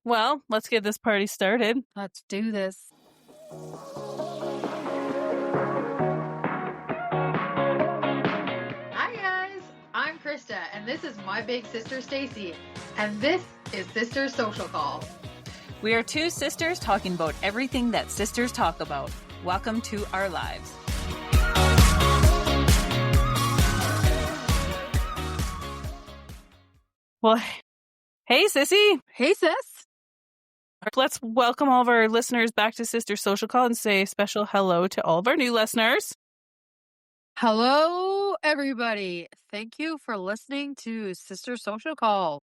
Well, let's get this party started. Let's do this. Hi guys, I'm Krista and this is my big sister Stacey and this is Sister's Social Call. We are two sisters talking about everything that sisters talk about. Welcome to our lives. Well, hey sissy. Hey sis. Let's welcome all of our listeners back to Sister's Social Call and say a special hello to all of our new listeners. Hello, everybody. Thank you for listening to Sister Social Call.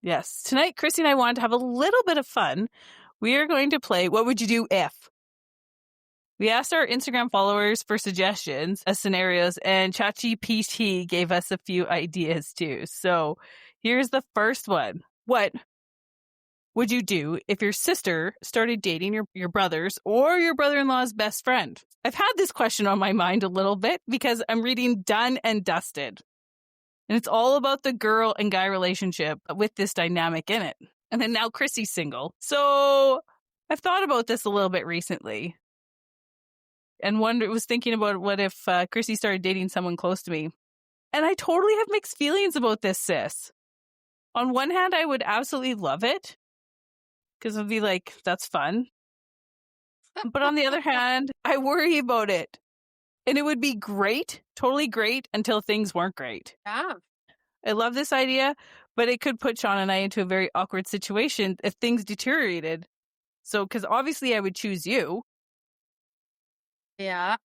Yes, tonight Krissy and I wanted to have a little bit of fun. We are going to play What Would You Do If? We asked our Instagram followers for suggestions as scenarios, and ChatGPT gave us a few ideas too. So here's the first one. What would you do if your sister started dating your brother's or your brother-in-law's best friend? I've had this question on my mind a little bit because I'm reading Done and Dusted. And it's all about the girl and guy relationship with this dynamic in it. And then now Krissy's single. So I've thought about this a little bit recently. And was thinking about what if Krissy started dating someone close to me. And I totally have mixed feelings about this, sis. On one hand, I would absolutely love it. Because I'd be like, that's fun. But on the other hand, I worry about it. And it would be great, totally great, until things weren't great. Yeah. I love this idea, but it could put Shawn and I into a very awkward situation if things deteriorated. So, because obviously I would choose you. Yeah.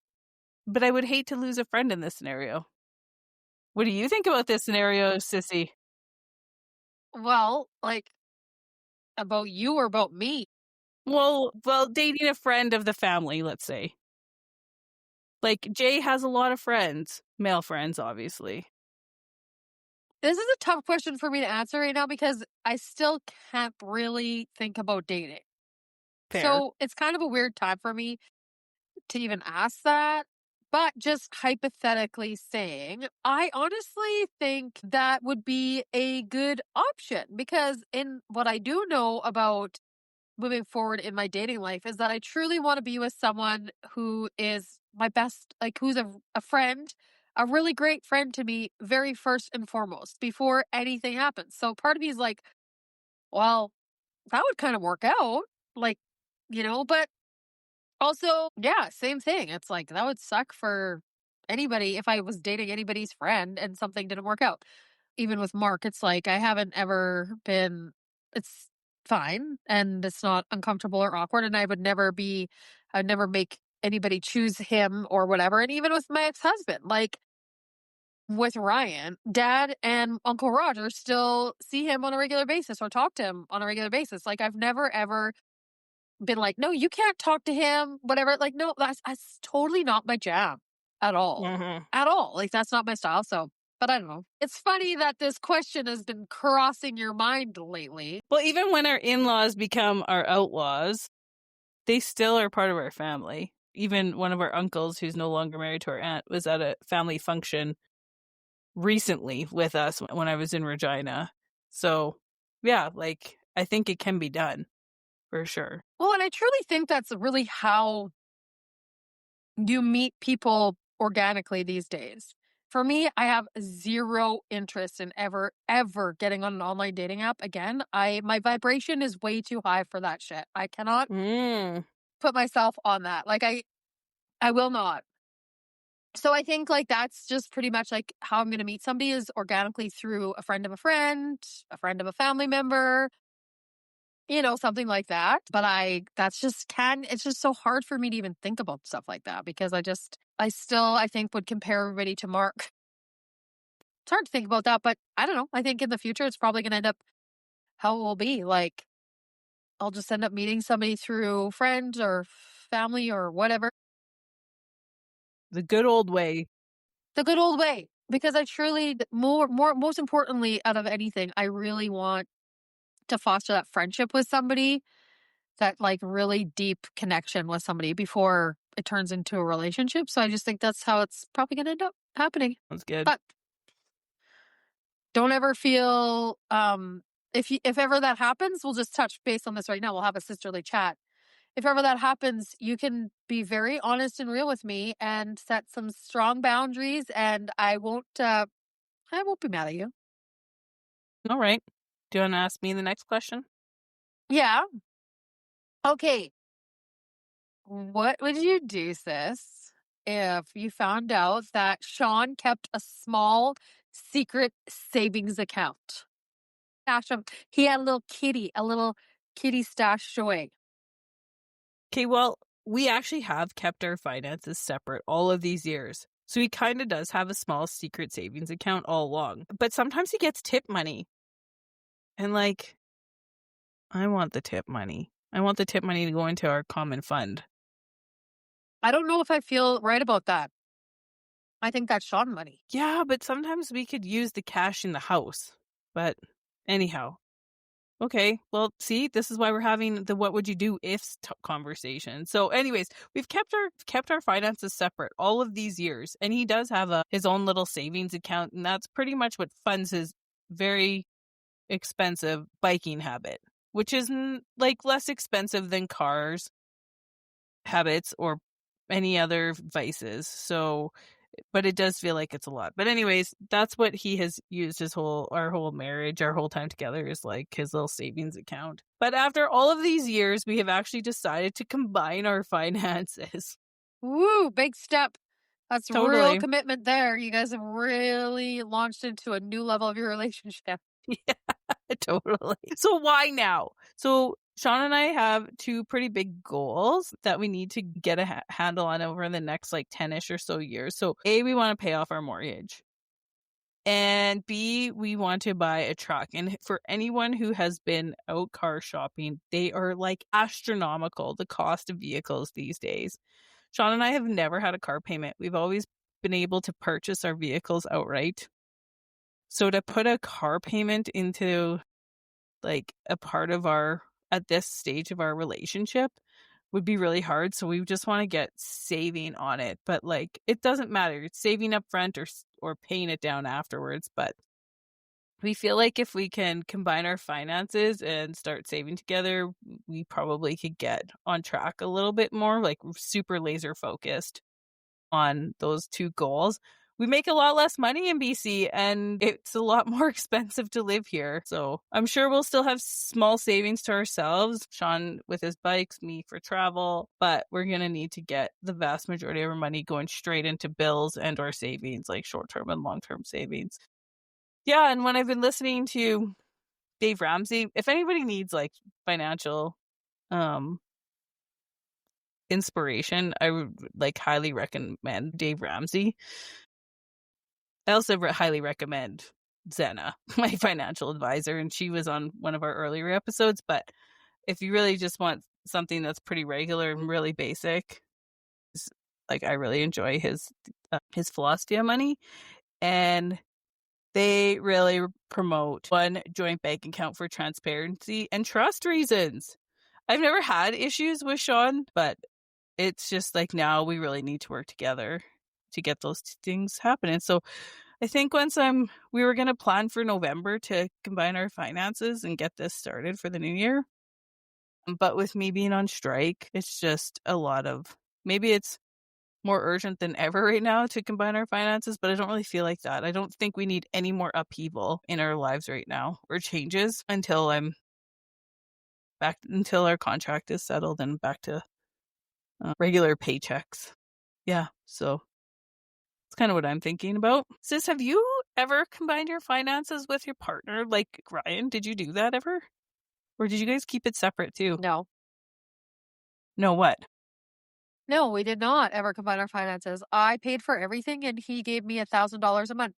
But I would hate to lose a friend in this scenario. What do you think about this scenario, sissy? Well, like, about you or about me? Well, dating a friend of the family, let's say. Like, Jay has a lot of friends, male friends, obviously. This is a tough question for me to answer right now because I still can't really think about dating. Fair. So it's kind of a weird time for me to even ask that. But just hypothetically saying, I honestly think that would be a good option because in what I do know about moving forward in my dating life is that I truly want to be with someone who is my best, like who's a friend, a really great friend to me, very first and foremost, before anything happens. So part of me is like, well, that would kind of work out, like, but also, yeah, same thing. It's like that would suck for anybody if I was dating anybody's friend and something didn't work out. Even with Mark, it's like I haven't ever been, it's fine and it's not uncomfortable or awkward. And I'd never make anybody choose him or whatever. And even with my ex husband, like with Ryan, Dad and Uncle Roger still see him on a regular basis or talk to him on a regular basis. Like I've never ever been like, no, you can't talk to him, whatever. Like, no, that's totally not my jam at all. Mm-hmm. At all. Like, that's not my style. So, but I don't know. It's funny that this question has been crossing your mind lately. Well, even when our in-laws become our outlaws, they still are part of our family. Even one of our uncles, who's no longer married to our aunt, was at a family function recently with us when I was in Regina. So, yeah, like, I think it can be done. For sure. Well, and I truly think that's really how you meet people organically these days. For me, I have zero interest in ever getting on an online dating app again. My vibration is way too high for that shit. I cannot put myself on that. Like I will not. So I think like that's just pretty much like how I'm going to meet somebody is organically through a friend of a friend of a family member, something like that. But it's just so hard for me to even think about stuff like that because I think would compare everybody to Mark. It's hard to think about that, but I don't know. I think in the future, it's probably going to end up how it will be. Like, I'll just end up meeting somebody through friends or family or whatever. The good old way. The good old way. Because I truly, most importantly, out of anything, I really want to foster that friendship with somebody, that like really deep connection with somebody before it turns into a relationship. So I just think that's how it's probably going to end up happening. That's good. But don't ever feel if ever that happens, we'll just touch base on this right now. We'll have a sisterly chat. If ever that happens, you can be very honest and real with me and set some strong boundaries, and I won't be mad at you. All right. Do you want to ask me the next question? Yeah. Okay. What would you do, sis, if you found out that Shawn kept a small secret savings account? He had a little kitty stashed away. Okay, well, we actually have kept our finances separate all of these years. So he kind of does have a small secret savings account all along. But sometimes he gets tip money. And like, I want the tip money. I want the tip money to go into our common fund. I don't know if I feel right about that. I think that's Shawn money. Yeah, but sometimes we could use the cash in the house. But anyhow. Okay, well, see, this is why we're having the what would you do if conversation. So anyways, we've kept our finances separate all of these years, and he does have his own little savings account, and that's pretty much what funds his very expensive biking habit, which is like less expensive than cars, habits, or any other vices. So but it does feel like it's a lot. But anyways, that's what he has used our whole marriage, our whole time together is like his little savings account. But after all of these years, we have actually decided to combine our finances. Woo, big step. That's Totally. real commitment there. You guys have really launched into a new level of your relationship. Yeah, totally. So why now? So Shawn and I have two pretty big goals that we need to get a handle on over the next like 10-ish or so years. So A, we want to pay off our mortgage. And B, we want to buy a truck. And for anyone who has been out car shopping, they are like astronomical, the cost of vehicles these days. Shawn and I have never had a car payment. We've always been able to purchase our vehicles outright. So to put a car payment into like a part of at this stage of our relationship would be really hard. So we just want to get saving on it. But like, it doesn't matter. It's saving up front or paying it down afterwards. But we feel like if we can combine our finances and start saving together, we probably could get on track a little bit more, like super laser focused on those two goals. We make a lot less money in BC and it's a lot more expensive to live here. So I'm sure we'll still have small savings to ourselves. Shawn with his bikes, me for travel, but we're going to need to get the vast majority of our money going straight into bills and or savings, like short-term and long-term savings. Yeah, and when I've been listening to Dave Ramsey, if anybody needs like financial inspiration, I would like highly recommend Dave Ramsey. I also highly recommend Zena, my financial advisor, and she was on one of our earlier episodes. But if you really just want something that's pretty regular and really basic, like I really enjoy his philosophy on money, and they really promote one joint bank account for transparency and trust reasons. I've never had issues with Shawn, but it's just like now we really need to work together to get those things happening. So I think we were going to plan for November to combine our finances and get this started for the new year. But with me being on strike, it's just maybe it's more urgent than ever right now to combine our finances, but I don't really feel like that. I don't think we need any more upheaval in our lives right now or changes until our contract is settled and back to regular paychecks. Yeah, so it's kind of what I'm thinking about. Sis, have you ever combined your finances with your partner? Like Ryan, did you do that ever? Or did you guys keep it separate too? No. No, what? No, we did not ever combine our finances. I paid for everything and he gave me $1,000 a month.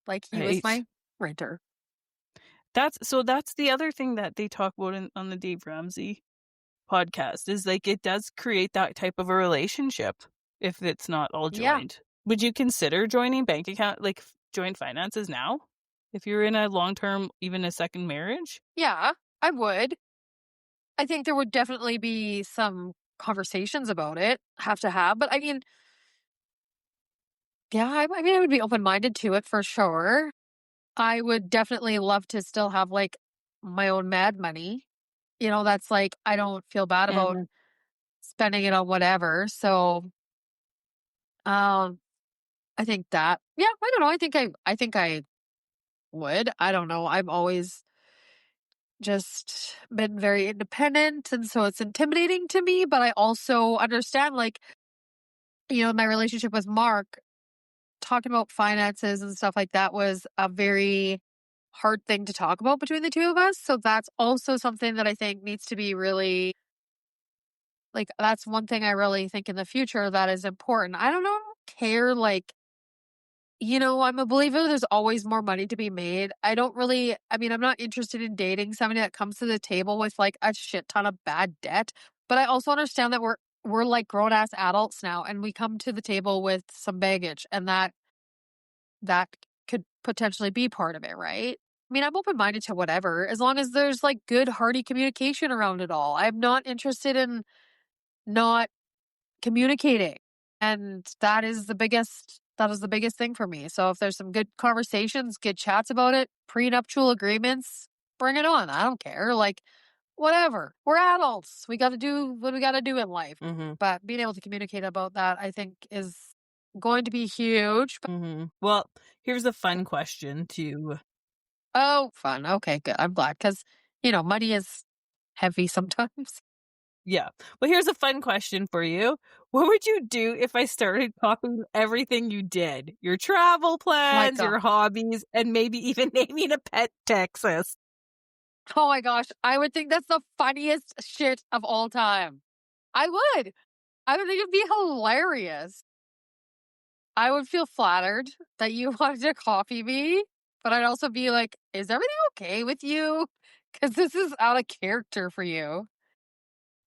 Like he was my renter. That's the other thing that they talk about on the Dave Ramsey podcast is like it does create that type of a relationship if it's not all joined. Yeah. Would you consider joining bank account, like joint finances now? If you're in a long-term, even a second marriage? Yeah, I would. I think there would definitely be some conversations about it, but I mean, yeah, I would be open-minded to it for sure. I would definitely love to still have like my own mad money. That's like, I don't feel bad about spending it on whatever. So, um, I think that, yeah, I don't know. I think I would. I don't know. I've always just been very independent. And so it's intimidating to me, but I also understand, like, my relationship with Mark, talking about finances and stuff like that was a very hard thing to talk about between the two of us. So that's also something that I think needs to be really, like, that's one thing I really think in the future that is important. I don't care, like, I'm a believer there's always more money to be made. I'm not interested in dating somebody that comes to the table with like a shit ton of bad debt. But I also understand that we're like grown ass adults now and we come to the table with some baggage, and that could potentially be part of it, right? I'm open minded to whatever, as long as there's like good, hearty communication around it all. I'm not interested in not communicating. And that is the biggest thing for me. So if there's some good conversations, good chats about it, prenuptial agreements, bring it on. I don't care. Like, whatever. We're adults. We got to do what we got to do in life. But being able to communicate about that, I think, is going to be huge. Well, here's a fun question to. Oh, fun. Okay, good. I'm glad, because, money is heavy sometimes. Yeah. Well, here's a fun question for you. What would you do if I started copying everything you did? Your travel plans, your hobbies, and maybe even naming a pet Texas. Oh my gosh. I would think that's the funniest shit of all time. I would. I would think it'd be hilarious. I would feel flattered that you wanted to copy me, but I'd also be like, is everything okay with you? Because this is out of character for you.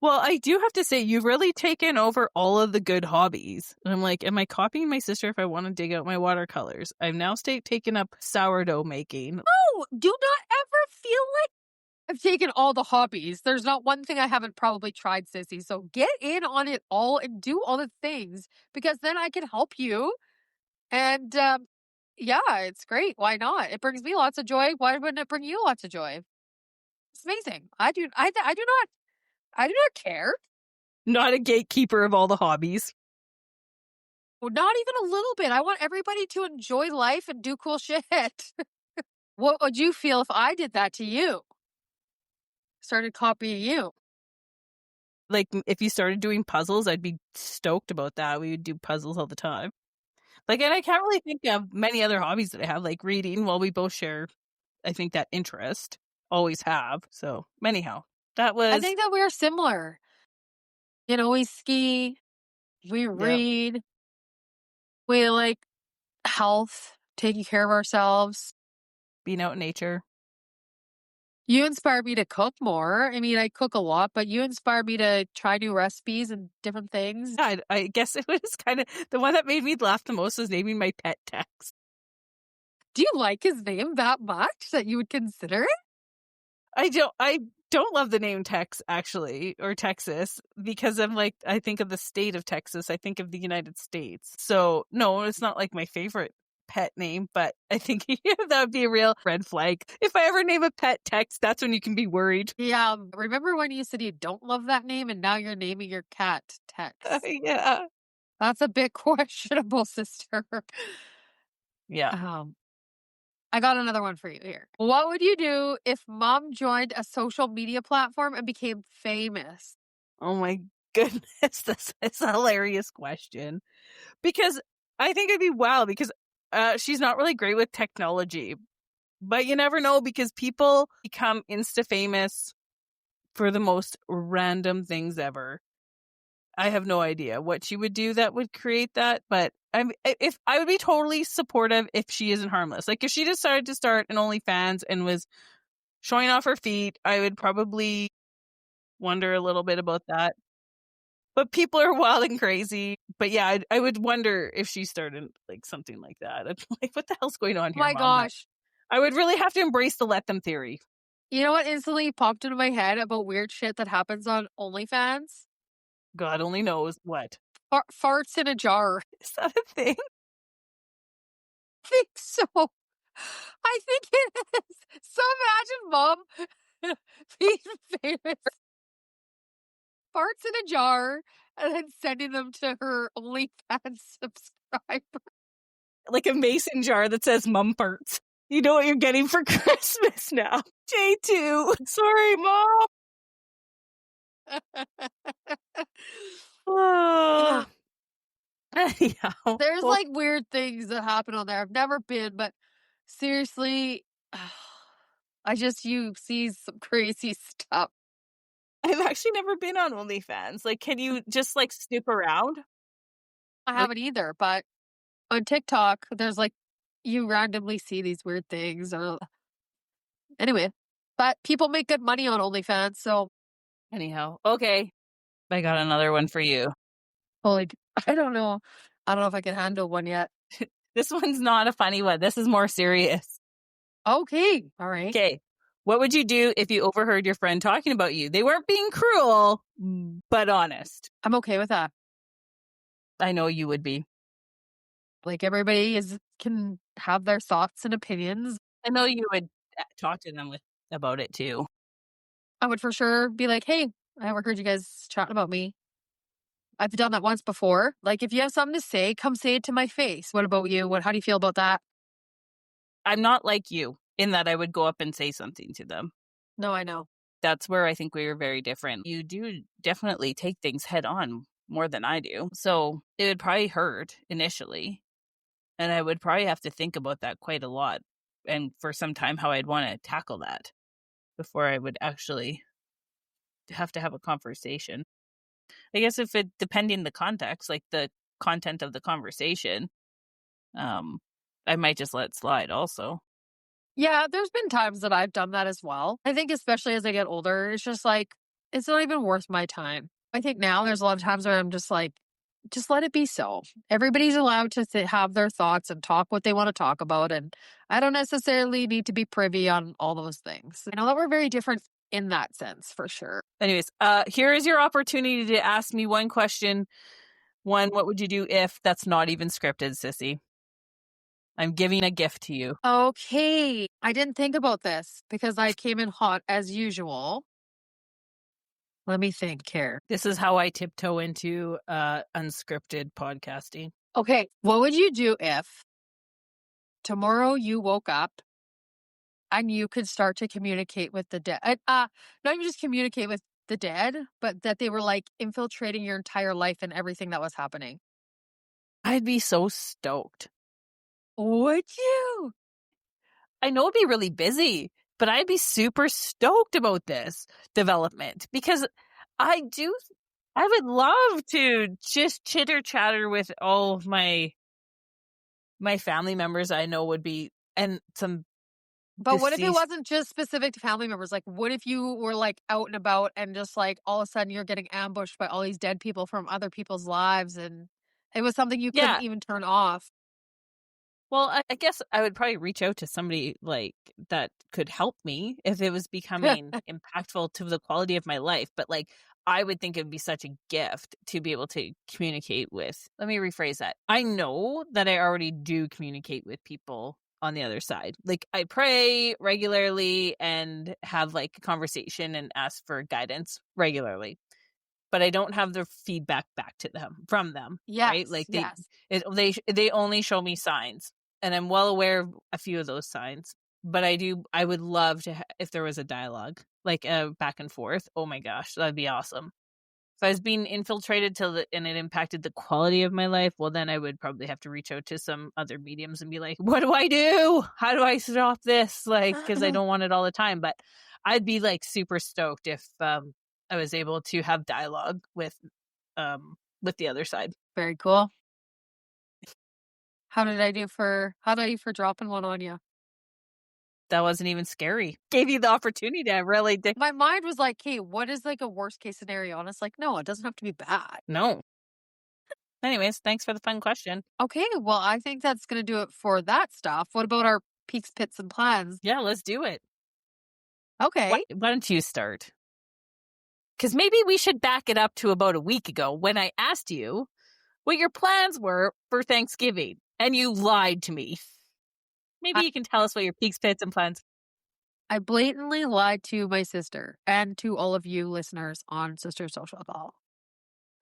Well, I do have to say, you've really taken over all of the good hobbies. And I'm like, am I copying my sister if I want to dig out my watercolors? I've now taken up sourdough making. No, do not ever feel like I've taken all the hobbies. There's not one thing I haven't probably tried, sissy. So get in on it all and do all the things, because then I can help you. And yeah, it's great. Why not? It brings me lots of joy. Why wouldn't it bring you lots of joy? It's amazing. I do not care. Not a gatekeeper of all the hobbies. Not even a little bit. I want everybody to enjoy life and do cool shit. What would you feel if I did that to you? Started copying you. Like, if you started doing puzzles, I'd be stoked about that. We would do puzzles all the time. Like, and I can't really think of many other hobbies that I have, like reading. Well, we both share, I think, that interest. Always have. So, anyhow, that was. I think that we are similar. We ski, we read, we like health, taking care of ourselves, being out in nature. You inspire me to cook more. I cook a lot, but you inspire me to try new recipes and different things. Yeah, I guess it was kind of the one that made me laugh the most was naming my pet Tex. Do you like his name that much that you would consider it? I don't love the name Tex, actually, or Texas, because I think of the state of Texas. I think of the United States. So no, it's not like my favorite pet name, but I think that would be a real red flag. If I ever name a pet Tex, that's when you can be worried. Yeah. Remember when you said you don't love that name and now you're naming your cat Tex? Yeah. That's a bit questionable, sister. Yeah. I got another one for you here. What would you do if mom joined a social media platform and became famous? Oh my goodness, this is a hilarious question. Because I think it'd be wild, because she's not really great with technology. But you never know, because people become insta famous for the most random things ever. I have no idea what she would do that would create that, but I would be totally supportive if she isn't harmless. Like, if she decided to start an OnlyFans and was showing off her feet, I would probably wonder a little bit about that. But people are wild and crazy. But yeah, I would wonder if she started like something like that. I'm like, what the hell's going on here, Oh my Mom? gosh. I would really have to embrace the let them theory. You know what instantly popped into my head about weird shit that happens on OnlyFans? God only knows what. Farts in a jar. Is that a thing? I think so. I think it is. So imagine mom being famous. Farts in a jar and then sending them to her OnlyFans subscriber. Like a mason jar that says mum farts. You know what you're getting for Christmas now. J2. Sorry, Mom. Oh. Anyhow. There's like weird things that happen on there. I've never been, but seriously, you see some crazy stuff. I've actually never been on OnlyFans. Like, can you just like snoop around? I haven't either, but on TikTok, there's like, you randomly see these weird things. Anyway, but people make good money on OnlyFans, so. Anyhow, okay. I got another one for you. I don't know. I don't know if I can handle one yet. This one's not a funny one. This is more serious. Okay. All right. Okay. What would you do if you overheard your friend talking about you? They weren't being cruel, but honest. I'm okay with that. I know you would be. Like, everybody can have their thoughts and opinions. I know you would talk to them about it too. I would for sure be like, hey, I overheard you guys chatting about me. I've done that once before. Like, if you have something to say, come say it to my face. What about you? How do you feel about that? I'm not like you in that I would go up and say something to them. No, I know. That's where I think we are very different. You do definitely take things head on more than I do. So it would probably hurt initially. And I would probably have to think about that quite a lot. And for some time, how I'd want to tackle that before I would actually have to have a conversation. I guess depending the context, like the content of the conversation, I might just let it slide also. Yeah, there's been times that I've done that as well. I think especially as I get older, it's just like, it's not even worth my time. I think now there's a lot of times where I'm just like, just let it be so. Everybody's allowed to have their thoughts and talk what they want to talk about. And I don't necessarily need to be privy on all those things. I know that we're very different in that sense, for sure. Anyways, here is your opportunity to ask me one question. One, what would you do if that's not even scripted, sissy? I'm giving a gift to you. Okay. I didn't think about this because I came in hot as usual. Let me think here. This is how I tiptoe into unscripted podcasting. Okay. What would you do if tomorrow you woke up and you could start to communicate with the dead? Not even just communicate with the dead, but that they were like infiltrating your entire life and everything that was happening. I'd be so stoked. Would you? I know it'd be really busy, but I'd be super stoked about this development because I would love to just chitter chatter with all of my family members I know would be, and some. But what if it wasn't just specific to family members? Like, what if you were like out and about and just like all of a sudden you're getting ambushed by all these dead people from other people's lives and it was something you couldn't even turn off? Well, I guess I would probably reach out to somebody like that could help me if it was becoming impactful to the quality of my life. But like, I would think it would be such a gift to be able to communicate with. Let me rephrase that. I know that I already do communicate with people on the other side. Like, I pray regularly and have like a conversation and ask for guidance regularly. But I don't have the feedback back to them from them. Yes, right? Like they only show me signs. And I'm well aware of a few of those signs, but I would love to, if there was a dialogue, like back and forth. Oh my gosh, that'd be awesome. If I was being infiltrated and it impacted the quality of my life, well, then I would probably have to reach out to some other mediums and be like, what do I do? How do I stop this? Like, because I don't want it all the time. But I'd be like super stoked if I was able to have dialogue with the other side. Very cool. How did I do for dropping one on you? That wasn't even scary. Gave you the opportunity. I really did. My mind was like, hey, what is like a worst case scenario? And it's like, no, it doesn't have to be bad. No. Anyways, thanks for the fun question. Okay, well, I think that's going to do it for that stuff. What about our peaks, pits, and plans? Yeah, let's do it. Okay. Why don't you start? Because maybe we should back it up to about a week ago when I asked you what your plans were for Thanksgiving. And you lied to me. Maybe you can tell us what your peaks, pits, and plans. I blatantly lied to my sister and to all of you listeners on Sister Social Call.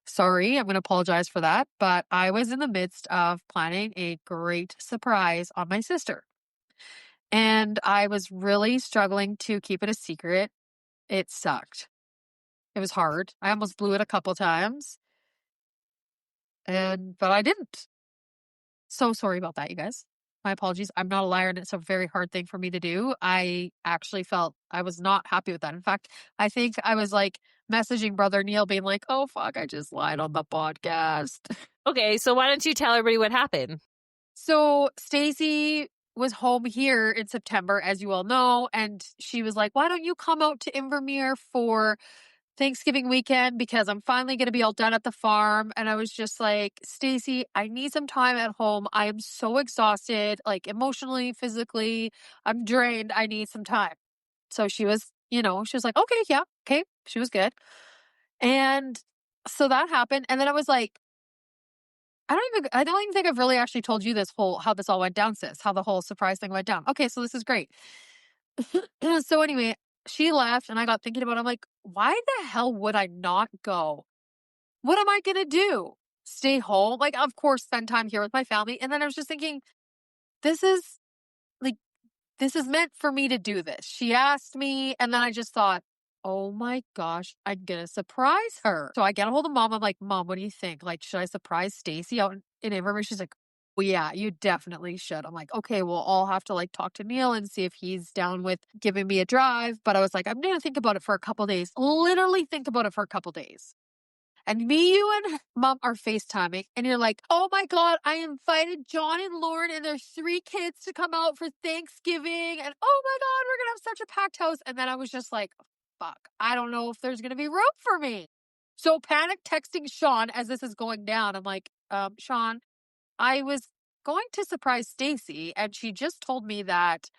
Sorry, I'm going to apologize for that, but I was in the midst of planning a great surprise on my sister. And I was really struggling to keep it a secret. It sucked. It was hard. I almost blew it a couple times. But I didn't. So sorry about that, you guys. My apologies. I'm not a liar, and it's a very hard thing for me to do. I actually felt I was not happy with that. In fact, I think I was like messaging Brother Neil being like, oh, fuck, I just lied on the podcast. Okay, so why don't you tell everybody what happened? So Stacey was home here in September, as you all know, and she was like, why don't you come out to Invermere for Thanksgiving weekend, because I'm finally going to be all done at the farm. And I was just like, Stacey, I need some time at home. I am so exhausted, like emotionally, physically. I'm drained. I need some time. So she was, she was like, okay, yeah, okay. She was good. And so that happened. And then I was like, I don't even think I've really actually told you how this all went down, sis, how the whole surprise thing went down. Okay, so this is great. So anyway, she left and I got thinking about it. I'm like, why the hell would I not go? What am I going to do? Stay home? Like, of course, spend time here with my family. And then I was just thinking, this is like, this is meant for me to do this. She asked me, and then I just thought, oh my gosh, I'm going to surprise her. So I get a hold of Mom. I'm like, Mom, what do you think? Like, should I surprise Stacey out in Invermere? She's like, well, yeah, you definitely should. I'm like, okay, well, I'll have to like talk to Neil and see if he's down with giving me a drive. But I was like, I'm going to think about it for a couple days. Literally think about it for a couple days. And me, you, and Mom are FaceTiming. And you're like, oh my God, I invited John and Lauren and their 3 kids to come out for Thanksgiving. And oh my God, we're going to have such a packed house. And then I was just like, fuck, I don't know if there's going to be room for me. So panic texting Shawn as this is going down. I'm like, Shawn, I was going to surprise Stacey, and she just told me that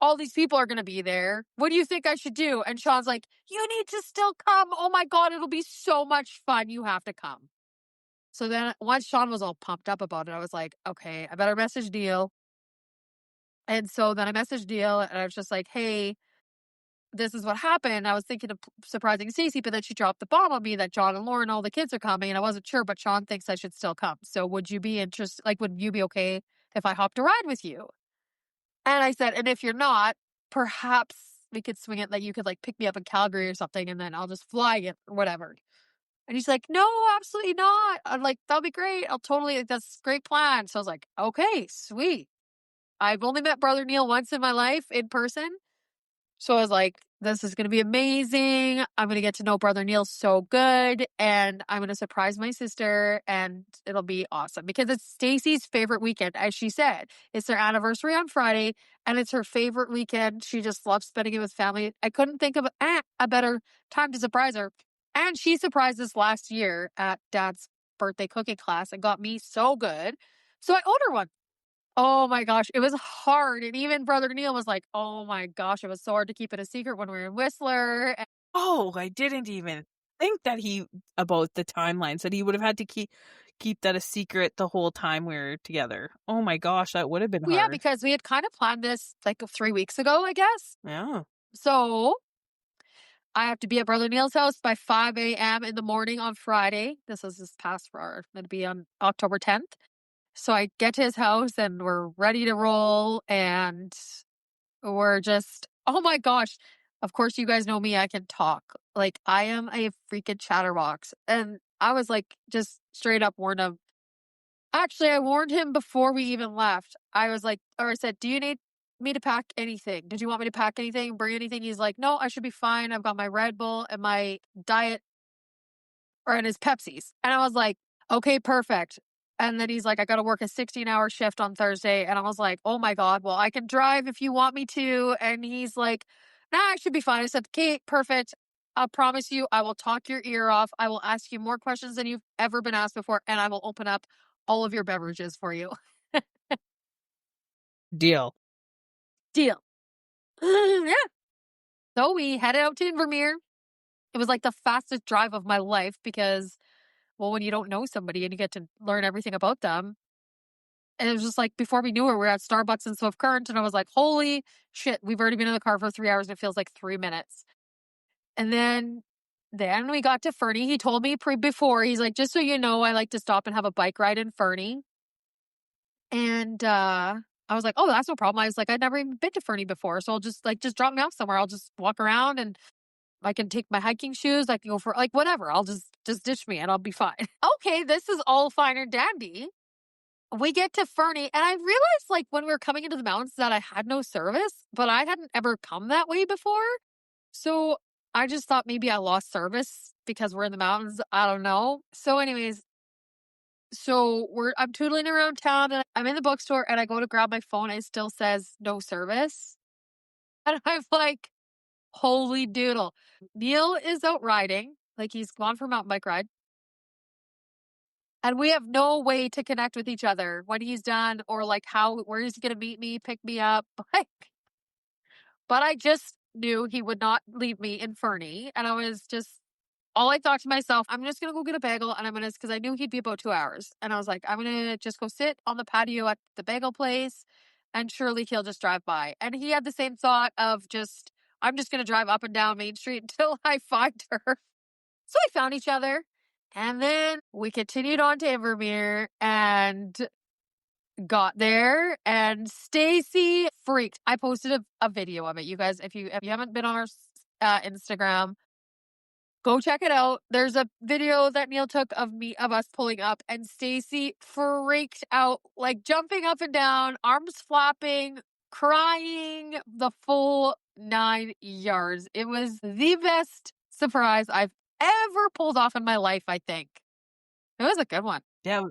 all these people are going to be there. What do you think I should do? And Shawn's like, you need to still come. Oh my God, it'll be so much fun. You have to come. So then once Shawn was all pumped up about it, I was like, okay, I better message Neil. And so then I messaged Neil and I was just like, hey, this is what happened. I was thinking of surprising Stacey, but then she dropped the bomb on me that John and Lauren, all the kids are coming, and I wasn't sure, but Shawn thinks I should still come. So would you be interested? Like, would you be okay if I hopped a ride with you? And I said, and if you're not, perhaps we could swing it that you could like pick me up in Calgary or something, and then I'll just fly it or whatever. And he's like, no, absolutely not. I'm like, that'll be great. That's a great plan. So I was like, okay, sweet. I've only met Brother Neil once in my life in person. So I was like, this is going to be amazing. I'm going to get to know Brother Neil so good. And I'm going to surprise my sister. And it'll be awesome because it's Stacey's favorite weekend. As she said, it's their anniversary on Friday. And it's her favorite weekend. She just loves spending it with family. I couldn't think of a better time to surprise her. And she surprised us last year at Dad's birthday cooking class and got me so good. So I owed her one. Oh my gosh, it was hard. And even Brother Neil was like, oh my gosh, it was so hard to keep it a secret when we were in Whistler. Oh, I didn't even think that about the timelines, that he would have had to keep that a secret the whole time we were together. Oh my gosh, that would have been hard. Yeah, because we had kind of planned this like 3 weeks ago, I guess. Yeah. So I have to be at Brother Neil's house by 5 a.m. in the morning on Friday. This past Friday. It'll be on October 10th. So I get to his house and we're ready to roll, and we're just, oh my gosh. Of course, you guys know me. I can talk. Like, I am a freaking chatterbox. And I was like, just straight up warned him. Actually, I warned him before we even left. I said, do you need me to pack anything? Did you want me to pack anything? Bring anything? He's like, no, I should be fine. I've got my Red Bull and my diet and his Pepsis. And I was like, okay, perfect. And then he's like, I got to work a 16-hour shift on Thursday. And I was like, oh my God, well, I can drive if you want me to. And he's like, nah, I should be fine. I said, okay, perfect. I'll promise you, I will talk your ear off. I will ask you more questions than you've ever been asked before. And I will open up all of your beverages for you. Deal. Yeah. So we headed out to Invermere. It was like the fastest drive of my life because, well, when you don't know somebody and you get to learn everything about them, And it was just like, before we knew it, we were at Starbucks in Swift Current. And I was like, holy shit, we've already been in the car for 3 hours and it feels like 3 minutes. And then we got to Fernie. He told me before, he's like, just so you know, I like to stop and have a bike ride in Fernie. And I was like, oh, that's no problem. I was like, I'd never even been to Fernie before. So I'll just drop me off somewhere. I'll just walk around and I can take my hiking shoes. I can go for like whatever. I'll just ditch me and I'll be fine. Okay, this is all fine and dandy. We get to Fernie and I realized like when we were coming into the mountains that I had no service, but I hadn't ever come that way before. So I just thought maybe I lost service because we're in the mountains. I don't know. So anyways, I'm tootling around town and I'm in the bookstore and I go to grab my phone and it still says no service. And I'm like, holy doodle. Neil is out riding. Like he's gone for a mountain bike ride. And we have no way to connect with each other when he's done or like where is he going to meet me, pick me up. But I just knew he would not leave me in Fernie. And all I thought to myself, I'm just going to go get a bagel and because I knew he'd be about 2 hours. And I was like, I'm going to just go sit on the patio at the bagel place and surely he'll just drive by. And he had the same thought of I'm just going to drive up and down Main Street until I find her. So we found each other and then we continued on to Invermere and got there and Stacey freaked. I posted a video of it. You guys, if you haven't been on our Instagram, go check it out. There's a video that Neil took of us pulling up and Stacey freaked out, like jumping up and down, arms flapping, crying, the full 9 yards. It was the best surprise I've ever pulled off in my life, I think. It was a good one. Yeah,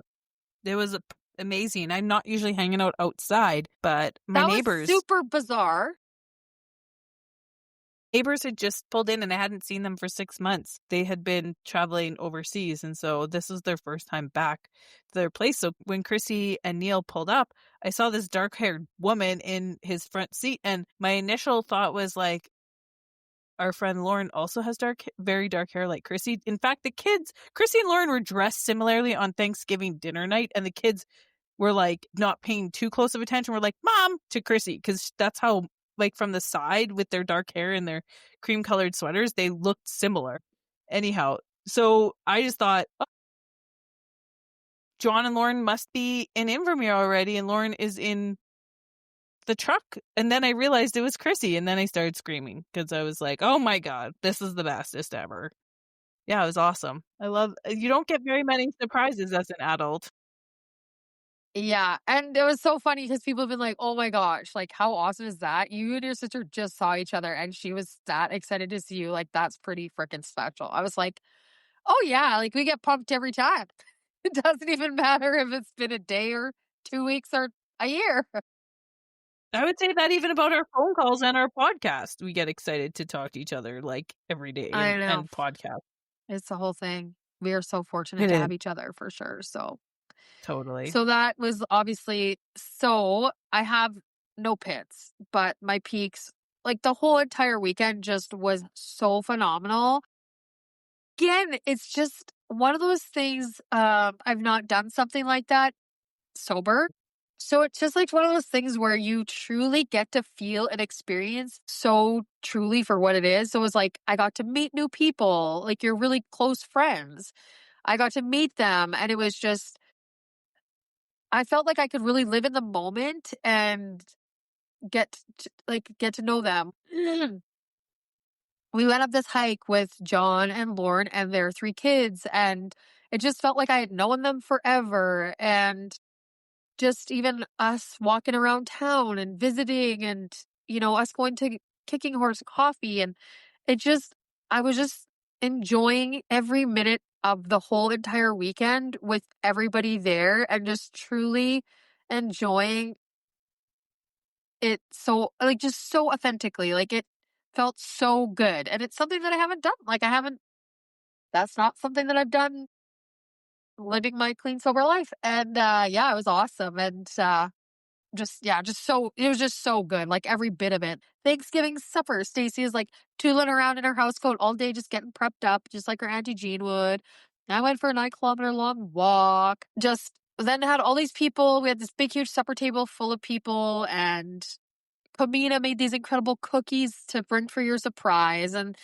it was amazing. I'm not usually hanging out outside, but my neighbors... was super bizarre. Neighbors had just pulled in and I hadn't seen them for 6 months. They had been traveling overseas, and so this was their first time back to their place. So when Krissy and Neil pulled up, I saw this dark-haired woman in his front seat, and my initial thought was like, our friend Lauren also has very dark hair like Krissy. In fact, the kids, Krissy and Lauren, were dressed similarly on Thanksgiving dinner night, and the kids were like not paying too close of attention. We're like, Mom, to Krissy, because that's how, like, from the side with their dark hair and their cream colored sweaters, they looked similar. Anyhow, so I just thought, oh, John and Lauren must be in Invermere already, and Lauren is in the truck. And then I realized it was Krissy, and then I started screaming because I was like, oh my God, this is the bestest ever. Yeah, it was awesome. You don't get very many surprises as an adult. Yeah, and it was so funny because people have been like, oh my gosh, like how awesome is that? You and your sister just saw each other and she was that excited to see you. Like that's pretty freaking special. I was like, oh yeah, like we get pumped every time. It doesn't even matter if it's been a day or 2 weeks or a year. I would say that even about our phone calls and our podcast, we get excited to talk to each other like every day and podcast. It's the whole thing. We are so fortunate to have each other for sure. So totally. So that was obviously, I have no pits, but my peaks, like the whole entire weekend just was so phenomenal. Again, it's just one of those things, I've not done something like that sober. So it's just like one of those things where you truly get to feel and experience so truly for what it is. So it was like, I got to meet new people, like your really close friends. I got to meet them and it was just, I felt like I could really live in the moment and get to know them. We went up this hike with John and Lauren and their 3 kids, and it just felt like I had known them forever. And just even us walking around town and visiting and, us going to Kicking Horse Coffee. And I was just enjoying every minute of the whole entire weekend with everybody there and just truly enjoying it just so authentically. Like it felt so good. And it's something that I haven't done. That's not something that I've done living my clean, sober life. And it was awesome. And it was just so good. Like every bit of it. Thanksgiving supper. Stacey is like tooling around in her housecoat all day, just getting prepped up, just like her Auntie Jean would. I went for a 9-kilometer long walk. Just then had all these people. We had this big, huge supper table full of people, and Pamina made these incredible cookies to bring for your surprise, and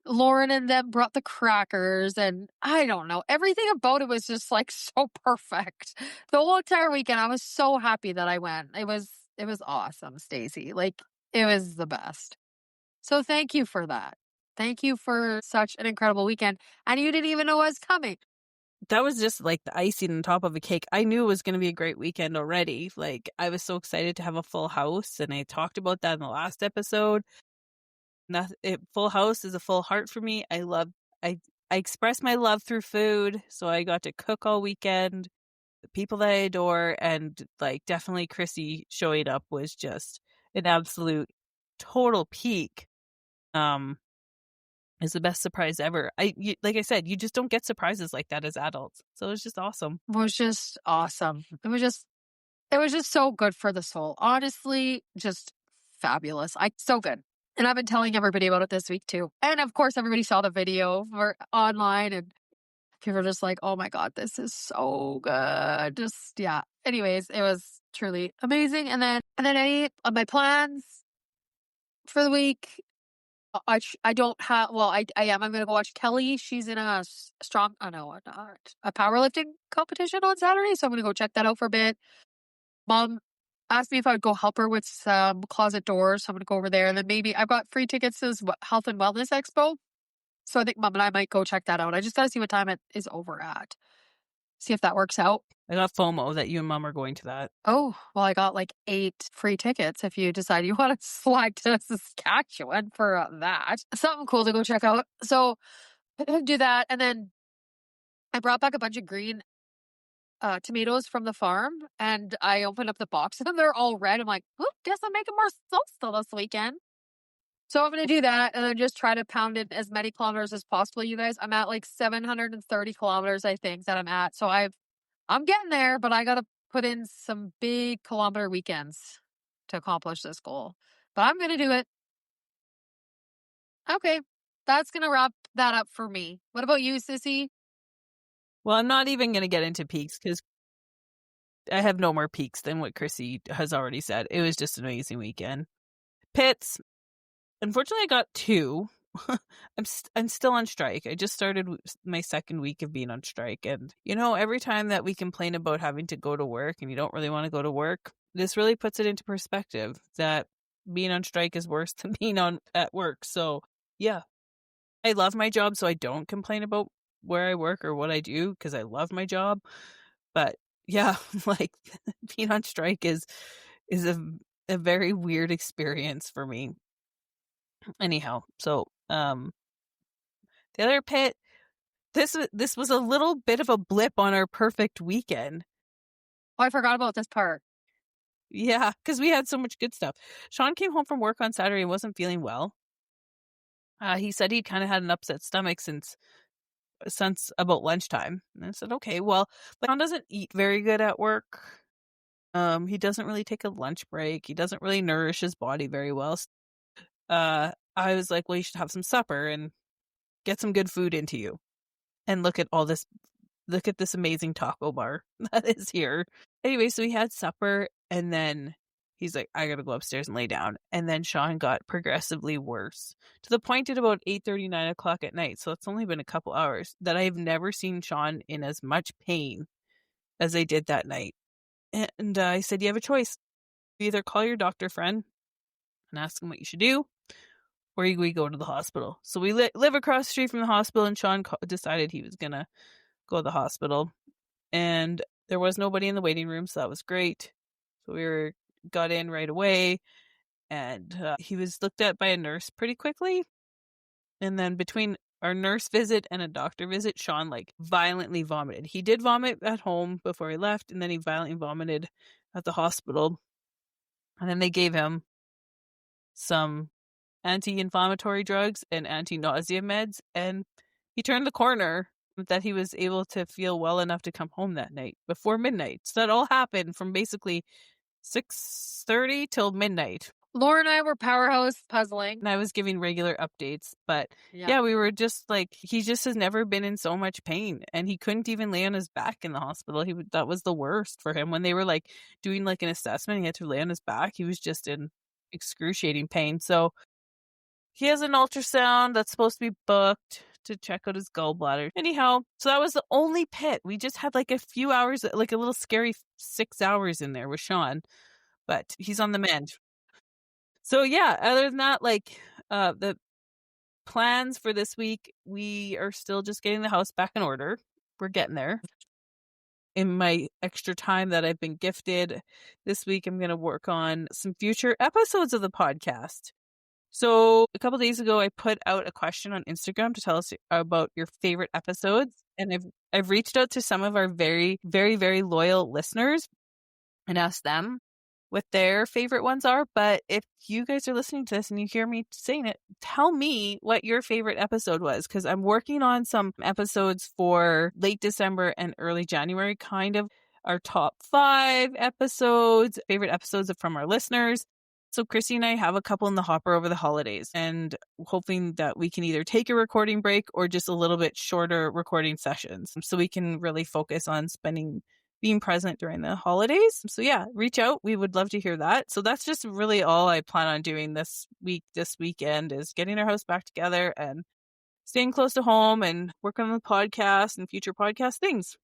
Lauren and them brought the crackers, and I don't know, everything about it was just like so perfect. The whole entire weekend, I was so happy that I went. It was awesome, Stacey. Like, it was the best. So thank you for that. Thank you for such an incredible weekend, and you didn't even know I was coming. That was just like the icing on top of a cake. I knew it was going to be a great weekend already. Like, I was so excited to have a full house, and I talked about that in the last episode. Full house is a full heart for me. I express my love through food, so I got to cook all weekend. The people that I adore, and like definitely Krissy showing up was just an absolute total peak. Is the best surprise ever. Like I said, you just don't get surprises like that as adults. So it was just awesome. It was just awesome. It was just so good for the soul. Honestly, just fabulous. So good. And I've been telling everybody about it this week too. And of course, everybody saw the video online, and people were just like, oh my God, this is so good. Just, yeah. Anyways, it was truly amazing. And then I my plans for the week. I don't have, well, I am. I'm going to go watch Kelly. She's in a a powerlifting competition on Saturday. So I'm going to go check that out for a bit. Mom asked me if I would go help her with some closet doors. So I'm going to go over there. And then maybe I've got free tickets to this Health and Wellness Expo. So I think Mom and I might go check that out. I just got to see what time it is over at. See if that works out. I got FOMO that you and Mom are going to that. Oh, well, I got like 8 free tickets if you decide you want to slide to Saskatchewan for that. Something cool to go check out. So do that. And then I brought back a bunch of green tomatoes from the farm, and I opened up the box and they're all red. I'm like, oh, guess I'm making more salsa this weekend. So I'm going to do that and then just try to pound in as many kilometers as possible, you guys. I'm at like 730 kilometers, I think, that I'm at. So I'm getting there, but I got to put in some big kilometer weekends to accomplish this goal. But I'm going to do it. Okay. That's going to wrap that up for me. What about you, Sissy? Well, I'm not even going to get into peaks because I have no more peaks than what Krissy has already said. It was just an amazing weekend. Pits. Unfortunately, I got 2. I'm still on strike. I just started my second week of being on strike. And, every time that we complain about having to go to work and you don't really want to go to work, this really puts it into perspective that being on strike is worse than being at work. So, yeah, I love my job, so I don't complain about where I work or what I do because I love my job. But, yeah, like being on strike is a very weird experience for me. Anyhow, so the other pit, this was a little bit of a blip on our perfect weekend. Oh, I forgot about this part. Yeah, because we had so much good stuff. Shawn came home from work on Saturday and wasn't feeling well. He said he'd kind of had an upset stomach since about lunchtime. And I said, okay, well, but Shawn doesn't eat very good at work. He doesn't really take a lunch break. He doesn't really nourish his body very well. I was like, well, you should have some supper and get some good food into you. And look at this amazing taco bar that is here. Anyway, so we had supper, and then he's like, I gotta go upstairs and lay down. And then Shawn got progressively worse to the point at about 8:30, 9 o'clock at night. So it's only been a couple hours that I've never seen Shawn in as much pain as I did that night. And I said, you have a choice. You either call your doctor friend and ask him what you should do, or we go to the hospital. So we live across the street from the hospital, and Shawn decided he was going to go to the hospital. And there was nobody in the waiting room, so that was great. So we got in right away, and he was looked at by a nurse pretty quickly. And then between our nurse visit and a doctor visit, Shawn violently vomited. He did vomit at home before he left, and then he violently vomited at the hospital. And then they gave him some anti-inflammatory drugs and anti-nausea meds, and he turned the corner that he was able to feel well enough to come home that night before midnight. So that all happened from basically 6:30 till midnight. Laura and I were powerhouse puzzling. And I was giving regular updates, but yeah, we were just like, he just has never been in so much pain, and he couldn't even lay on his back in the hospital. That was the worst for him. When they were like doing like an assessment, he had to lay on his back. He was just in excruciating pain. So he has an ultrasound that's supposed to be booked to check out his gallbladder. Anyhow, so that was the only pit. We just had like a few hours, like a little scary 6 hours in there with Shawn, but he's on the mend. So yeah, other than that, like the plans for this week, we are still just getting the house back in order. We're getting there. In my extra time that I've been gifted this week, I'm going to work on some future episodes of the podcast. So a couple days ago, I put out a question on Instagram to tell us about your favorite episodes. And I've reached out to some of our very, very, very loyal listeners and asked them what their favorite ones are. But if you guys are listening to this and you hear me saying it, tell me what your favorite episode was, because I'm working on some episodes for late December and early January, kind of our top 5 episodes, favorite episodes from our listeners. So Krissy and I have a couple in the hopper over the holidays, and hoping that we can either take a recording break or just a little bit shorter recording sessions so we can really focus on being present during the holidays. So yeah, reach out. We would love to hear that. So that's just really all I plan on doing this weekend, is getting our house back together and staying close to home and working on the podcast and future podcast things.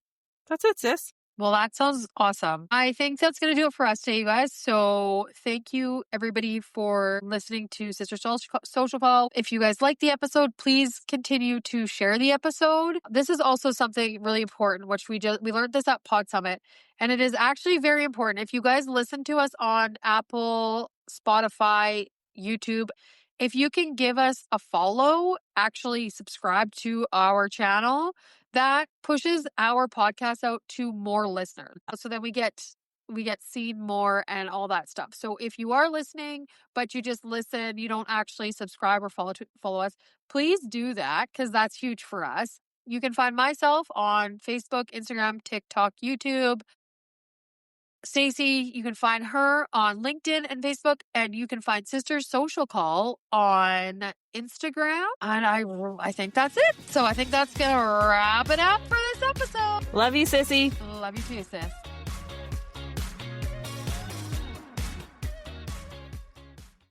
That's it, sis. Well, that sounds awesome. I think that's going to do it for us today, you guys. So thank you, everybody, for listening to Sister Social Call. If you guys like the episode, please continue to share the episode. This is also something really important, which we learned this at Pod Summit, and it is actually very important. If you guys listen to us on Apple, Spotify, YouTube, if you can give us a follow, actually subscribe to our channel, that pushes our podcast out to more listeners. So then we get seen more and all that stuff. So if you are listening, but you just listen, you don't actually subscribe or follow us, please do that, because that's huge for us. You can find myself on Facebook, Instagram, TikTok, YouTube. Stacey, you can find her on LinkedIn and Facebook, and you can find Sister Social Call on Instagram. And I think that's it. So I think that's going to wrap it up for this episode. Love you, sissy. Love you too, sis.